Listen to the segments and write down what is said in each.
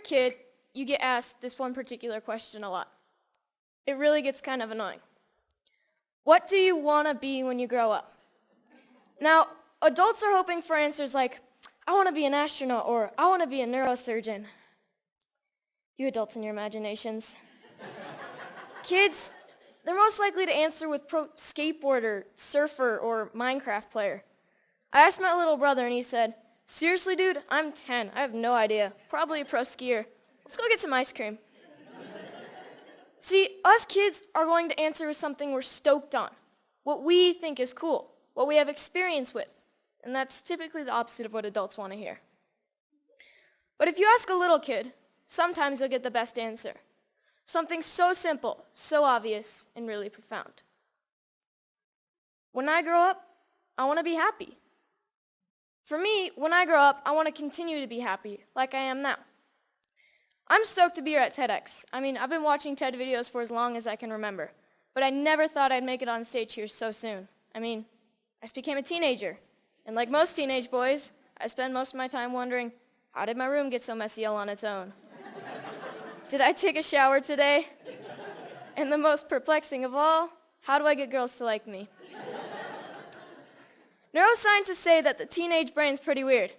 kid, you get asked this one particular question a lot. It really gets kind of annoying. What do you want to be when you grow up? Now, adults are hoping for answers like, I want to be an astronaut, or I want to be a neurosurgeon. You adults and your imaginations. Kids, they're most likely to answer with pro skateboarder, surfer, or Minecraft player. I asked my little brother and he said, seriously, dude, I'm 10. I have no idea. Probably a pro skier. Let's go get some ice cream. See, us kids are going to answer with something we're stoked on, what we think is cool, what we have experience with. And that's typically the opposite of what adults want to hear. But if you ask a little kid, sometimes you'll get the best answer. Something so simple, so obvious, and really profound. When I grow up, I want to be happy. For me, when I grow up, I want to continue to be happy, like I am now. I'm stoked to be here at TEDx. I've been watching TED videos for as long as I can remember, but I never thought I'd make it on stage here so soon. I just became a teenager, and like most teenage boys, I spend most of my time wondering, how did my room get so messy all on its own? Did I take a shower today? And the most perplexing of all, how do I get girls to like me? Neuroscientists say that the teenage brain's pretty weird.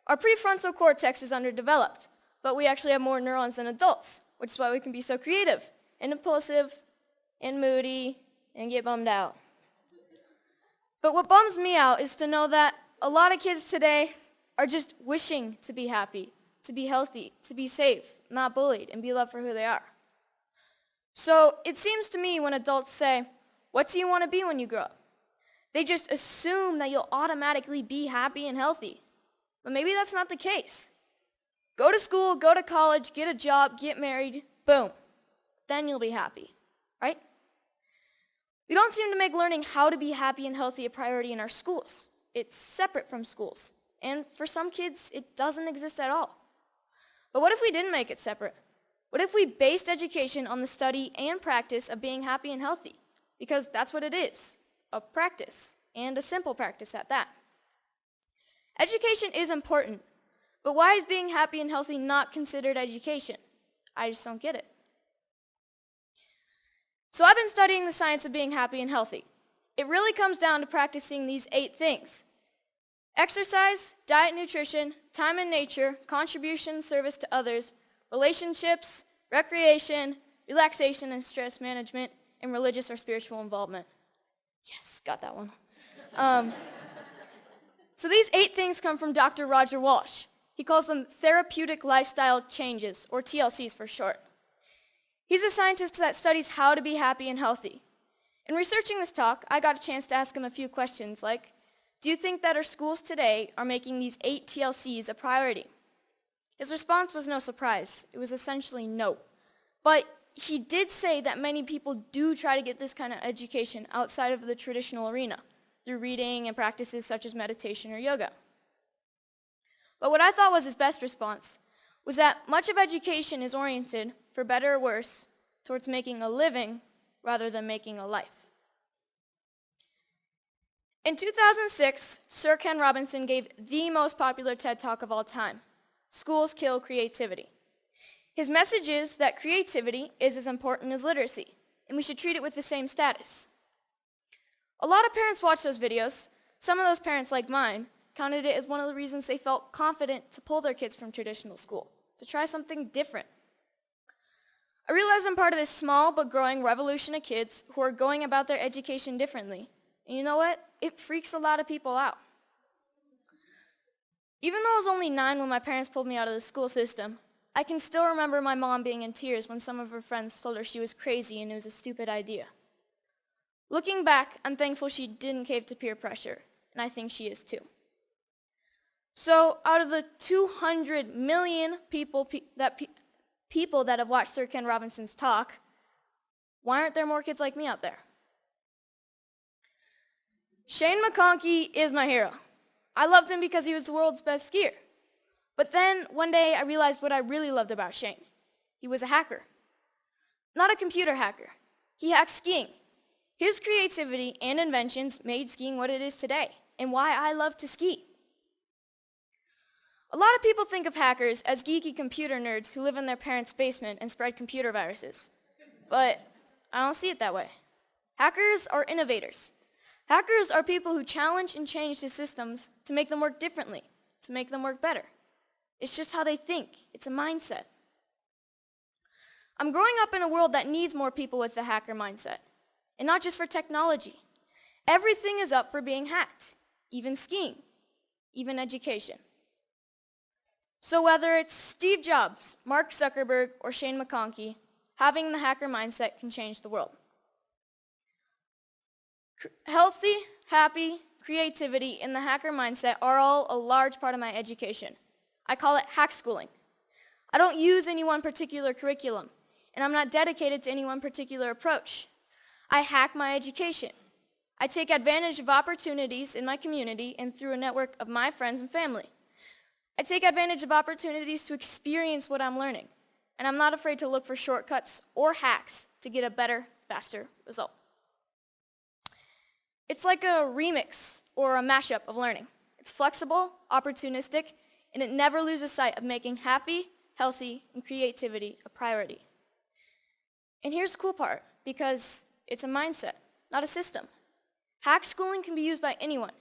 Our prefrontal cortex is underdeveloped, but we actually have more neurons than adults, which is why we can be so creative and impulsive and moody and get bummed out. But what bums me out is to know that a lot of kids today are just wishing to be happy, to be healthy, to be safe, not bullied, and be loved for who they are. So it seems to me when adults say, what do you want to be when you grow up? They just assume that you'll automatically be happy and healthy. But maybe that's not the case. Go to school, go to college, get a job, get married, boom. Then you'll be happy, right? We don't seem to make learning how to be happy and healthy a priority in our schools. It's separate from schools. And for some kids, it doesn't exist at all. But what if we didn't make it separate? What if we based education on the study and practice of being happy and healthy? Because that's what it is, a practice, and a simple practice at that. Education is important, but why is being happy and healthy not considered education? I just don't get it. So I've been studying the science of being happy and healthy. It really comes down to practicing these 8 things: exercise, diet, nutrition, time in nature, contribution, service to others, relationships, recreation, relaxation and stress management, and religious or spiritual involvement. Yes, got that one. So these 8 things come from Dr. Roger Walsh. He calls them therapeutic lifestyle changes, or TLCs for short. He's a scientist that studies how to be happy and healthy. In researching this talk, I got a chance to ask him a few questions like, do you think that our schools today are making these 8 TLCs a priority? His response was no surprise. It was essentially no. But he did say that many people do try to get this kind of education outside of the traditional arena, through reading and practices such as meditation or yoga. But what I thought was his best response was that much of education is oriented, for better or worse, towards making a living rather than making a life. In 2006, Sir Ken Robinson gave the most popular TED Talk of all time, Schools Kill Creativity. His message is that creativity is as important as literacy, and we should treat it with the same status. A lot of parents watch those videos. Some of those parents, like mine, counted it as one of the reasons they felt confident to pull their kids from traditional school, to try something different. I realize I'm part of this small but growing revolution of kids who are going about their education differently. And you know what? It freaks a lot of people out. Even though I was only 9 when my parents pulled me out of the school system, I can still remember my mom being in tears when some of her friends told her she was crazy and it was a stupid idea. Looking back, I'm thankful she didn't cave to peer pressure, and I think she is too. So out of the 200 million people that have watched Sir Ken Robinson's talk, why aren't there more kids like me out there? Shane McConkey is my hero. I loved him because he was the world's best skier. But then one day I realized what I really loved about Shane. He was a hacker. Not a computer hacker. He hacked skiing. His creativity and inventions made skiing what it is today, and why I love to ski. A lot of people think of hackers as geeky computer nerds who live in their parents' basement and spread computer viruses. But I don't see it that way. Hackers are innovators. Hackers are people who challenge and change the systems to make them work differently, to make them work better. It's just how they think. It's a mindset. I'm growing up in a world that needs more people with the hacker mindset. And not just for technology. Everything is up for being hacked, even skiing, even education. So whether it's Steve Jobs, Mark Zuckerberg, or Shane McConkey, having the hacker mindset can change the world. Healthy, happy, creativity, and the hacker mindset are all a large part of my education. I call it hack schooling. I don't use any one particular curriculum, and I'm not dedicated to any one particular approach. I hack my education. I take advantage of opportunities in my community and through a network of my friends and family. I take advantage of opportunities to experience what I'm learning, and I'm not afraid to look for shortcuts or hacks to get a better, faster result. It's like a remix or a mashup of learning. It's flexible, opportunistic, and it never loses sight of making happy, healthy, and creativity a priority. And here's the cool part, because it's a mindset, not a system. Hack schooling can be used by anyone,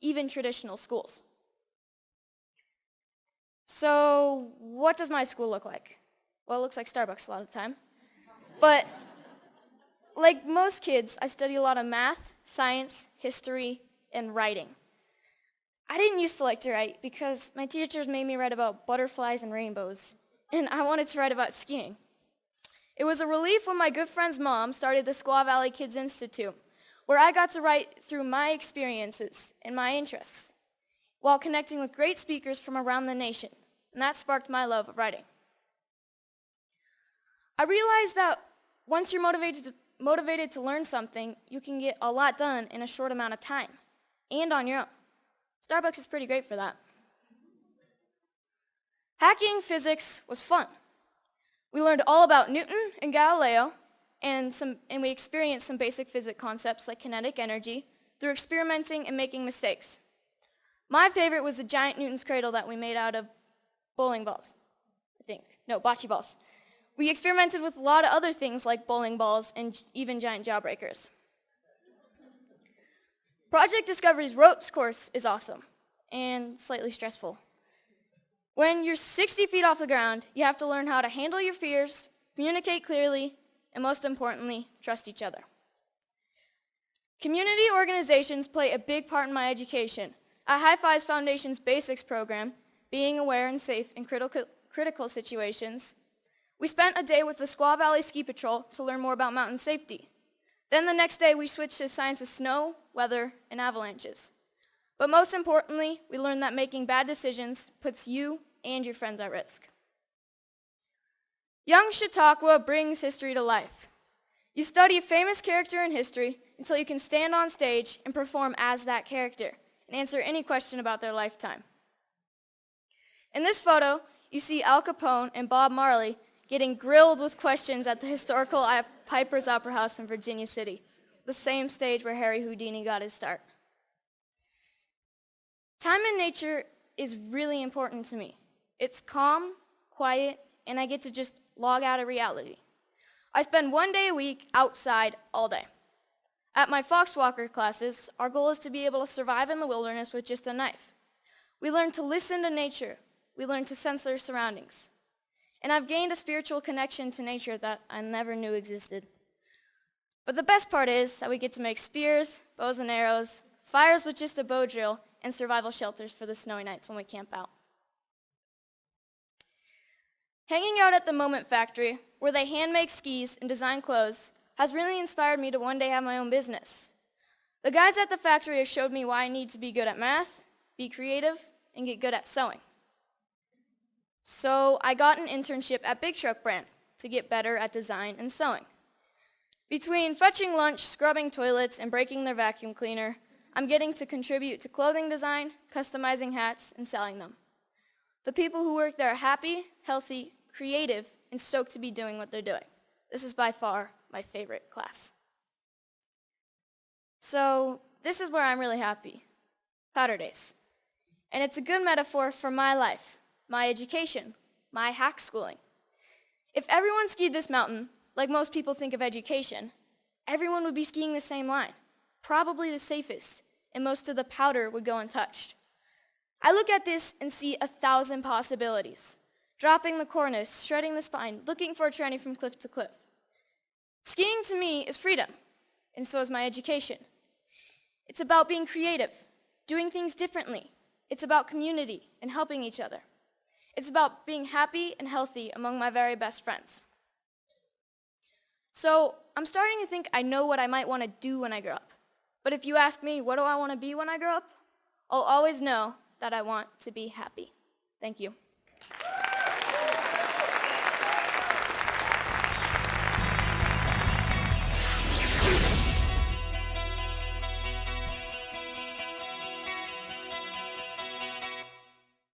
even traditional schools. So what does my school look like? Well, it looks like Starbucks a lot of the time. But like most kids, I study a lot of math, science, history, and writing. I didn't used to like to write because my teachers made me write about butterflies and rainbows, and I wanted to write about skiing. It was a relief when my good friend's mom started the Squaw Valley Kids Institute, where I got to write through my experiences and my interests, while connecting with great speakers from around the nation, and that sparked my love of writing. I realized that once you're motivated to learn something, you can get a lot done in a short amount of time, and on your own. Starbucks is pretty great for that. Hacking physics was fun. We learned all about Newton and Galileo, and we experienced some basic physics concepts like kinetic energy through experimenting and making mistakes. My favorite was the giant Newton's cradle that we made out of bowling balls, I think. No, bocce balls. We experimented with a lot of other things like bowling balls and even giant jawbreakers. Project Discovery's ropes course is awesome and slightly stressful. When you're 60 feet off the ground, you have to learn how to handle your fears, communicate clearly, and most importantly, trust each other. Community organizations play a big part in my education. At High Fives Foundation's Basics program, being aware and safe in critical situations, we spent a day with the Squaw Valley Ski Patrol to learn more about mountain safety. Then the next day, we switched to science of snow, weather, and avalanches. But most importantly, we learned that making bad decisions puts you and your friends at risk. Young Chautauqua brings history to life. You study a famous character in history until you can stand on stage and perform as that character and answer any question about their lifetime. In this photo, you see Al Capone and Bob Marley getting grilled with questions at the historical Piper's Opera House in Virginia City, the same stage where Harry Houdini got his start. Time in nature is really important to me. It's calm, quiet, and I get to just log out of reality. I spend one day a week outside all day. At my Foxwalker classes, our goal is to be able to survive in the wilderness with just a knife. We learn to listen to nature. We learn to sense our surroundings. And I've gained a spiritual connection to nature that I never knew existed. But the best part is that we get to make spears, bows and arrows, fires with just a bow drill, and survival shelters for the snowy nights when we camp out. Hanging out at the Moment Factory, where they hand make skis and design clothes, has really inspired me to one day have my own business. The guys at the factory have showed me why I need to be good at math, be creative, and get good at sewing. So I got an internship at Big Truck Brand to get better at design and sewing. Between fetching lunch, scrubbing toilets, and breaking their vacuum cleaner, I'm getting to contribute to clothing design, customizing hats, and selling them. The people who work there are happy, healthy, creative, and stoked to be doing what they're doing. This is by far my favorite class. So this is where I'm really happy, powder days. And it's a good metaphor for my life, my education, my hack schooling. If everyone skied this mountain, like most people think of education, everyone would be skiing the same line, probably the safest, and most of the powder would go untouched. I look at this and see 1,000 possibilities. Dropping the cornice, shredding the spine, looking for a tranny from cliff to cliff. Skiing to me is freedom, and so is my education. It's about being creative, doing things differently. It's about community and helping each other. It's about being happy and healthy among my very best friends. So I'm starting to think I know what I might want to do when I grow up. But if you ask me, what do I want to be when I grow up? I'll always know that I want to be happy. Thank you.